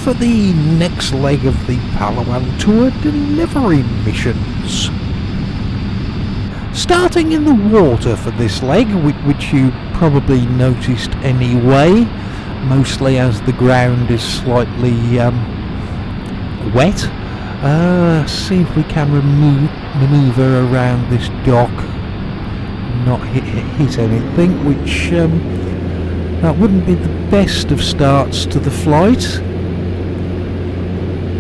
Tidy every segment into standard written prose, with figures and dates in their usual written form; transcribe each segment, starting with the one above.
for the next leg of the Palawan Tour delivery missions. Starting in the water for this leg, which you probably noticed anyway, mostly as the ground is slightly wet. See if we can manoeuvre around this dock, not hit anything, which that wouldn't be the best of starts to the flight.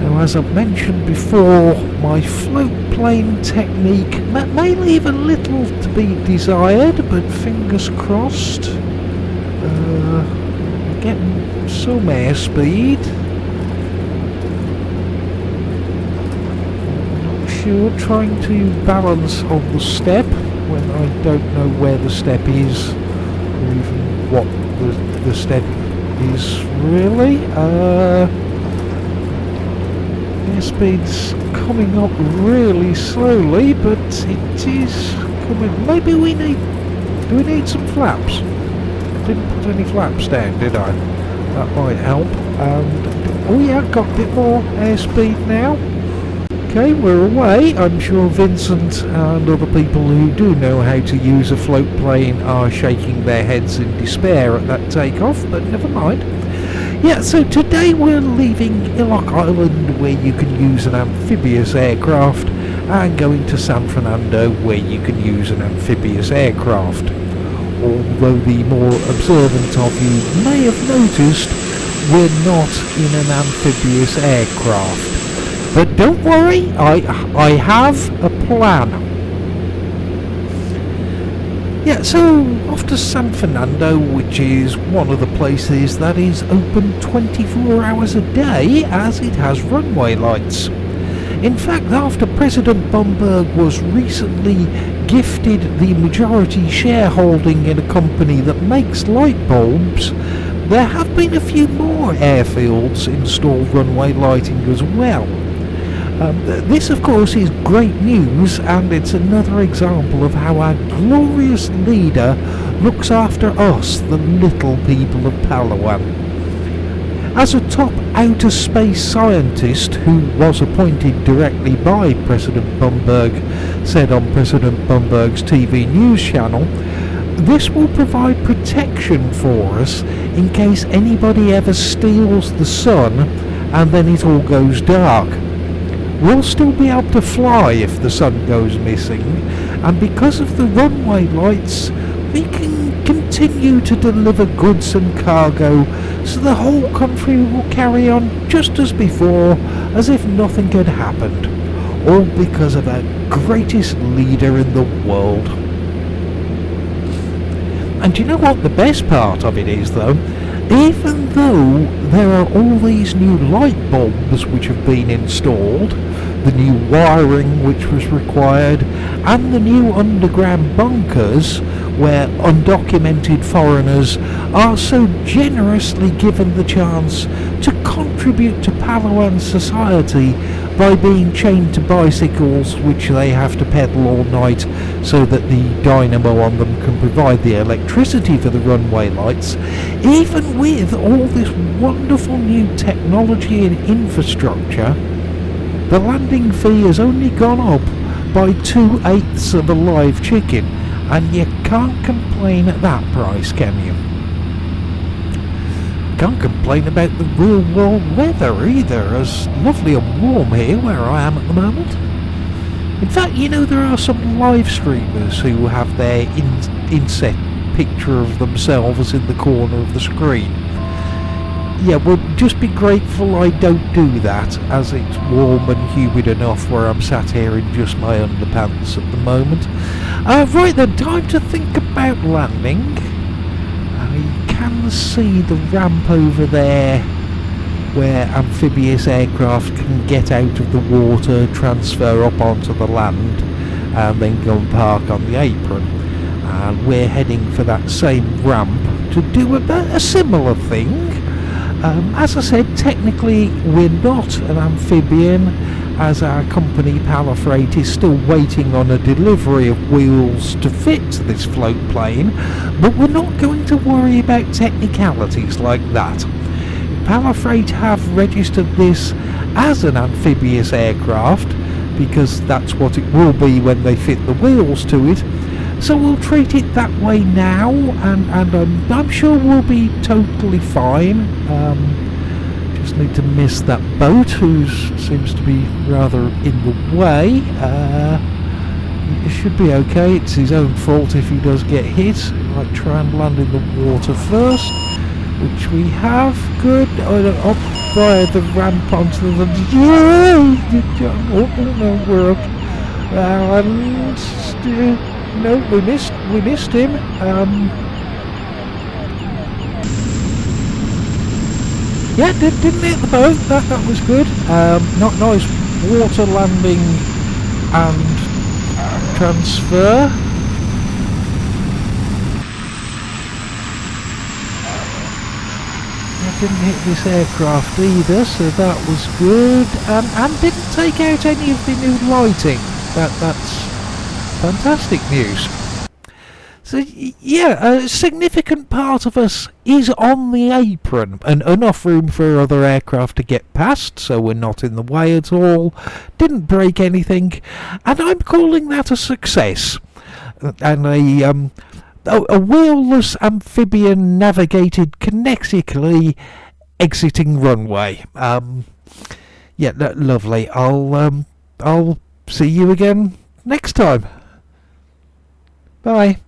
Now, as I've mentioned before, my float plane technique may leave a little to be desired, but fingers crossed. Getting some airspeed. Not sure, trying to balance on the step when I don't know where the step is, or even what the step is really. Airspeed's coming up really slowly, but it is coming. Maybe do we need some flaps? Didn't put any flaps down, did I? That might help. And oh yeah, got a bit more airspeed now. Okay, we're away. I'm sure Vincent and other people who do know how to use a float plane are shaking their heads in despair at that takeoff, but never mind. Yeah, so today we're leaving Ilok Island, where you can use an amphibious aircraft, and going to San Fernando, where you can use an amphibious aircraft. Although the more observant of you may have noticed, we're not in an amphibious aircraft. But don't worry, I have a plan. Yeah, so off to San Fernando, which is one of the places that is open 24 hours a day, as it has runway lights. In fact, after President Bamberg was recently gifted the majority shareholding in a company that makes light bulbs, there have been a few more airfields install runway lighting as well. This, of course, is great news, and it's another example of how our glorious leader looks after us, the little people of Palawan. As a top outer space scientist who was appointed directly by President Bamberg said on President Bamberg's TV news channel, this will provide protection for us in case anybody ever steals the sun and then it all goes dark. We'll still be able to fly if the sun goes missing, and because of the runway lights, we can continue to deliver goods and cargo, so the whole country will carry on just as before, as if nothing had happened, all because of our greatest leader in the world. And you know what the best part of it is, though? Even though there are all these new light bulbs which have been installed, the new wiring which was required, and the new underground bunkers where undocumented foreigners are so generously given the chance to contribute to Palawan society by being chained to bicycles which they have to pedal all night so that the dynamo on them can provide the electricity for the runway lights. Even with all this wonderful new technology and infrastructure, the landing fee has only gone up by 2/8 of a live chicken, and you can't complain at that price, can you? Can't complain about the real world weather either, as lovely and warm here where I am at the moment. In fact, you know, there are some live streamers who have their inset picture of themselves in the corner of the screen. Yeah, well, just be grateful I don't do that, as it's warm and humid enough where I'm sat here in just my underpants at the moment. Right then, time to think about landing. You can see the ramp over there where amphibious aircraft can get out of the water, transfer up onto the land, and then go and park on the apron. And we're heading for that same ramp to do a similar thing. As I said, technically we're not an amphibian, as our company Palafreight is still waiting on a delivery of wheels to fit this float plane, but we're not going to worry about technicalities like that. Palafreight have registered this as an amphibious aircraft because that's what it will be when they fit the wheels to it. So we'll treat it that way now, and I'm sure we'll be totally fine. Just need to miss that boat, who seems to be rather in the way. It should be okay. It's his own fault if he does get hit. Might try and land in the water first, which we have. Good. Up via the ramp onto the... Oh no, we're up. No, we missed him. Yeah, didn't hit the boat. That was good. Not nice water landing and transfer. I didn't hit this aircraft either, so that was good. And didn't take out any of the new lighting. That's fantastic news. So yeah, a significant part of us is on the apron, and enough room for other aircraft to get past, so we're not in the way at all. Didn't break anything, and I'm calling that a success. And a wheelless amphibian navigated kinetically exiting runway. Yeah, lovely. I'll see you again next time. Bye.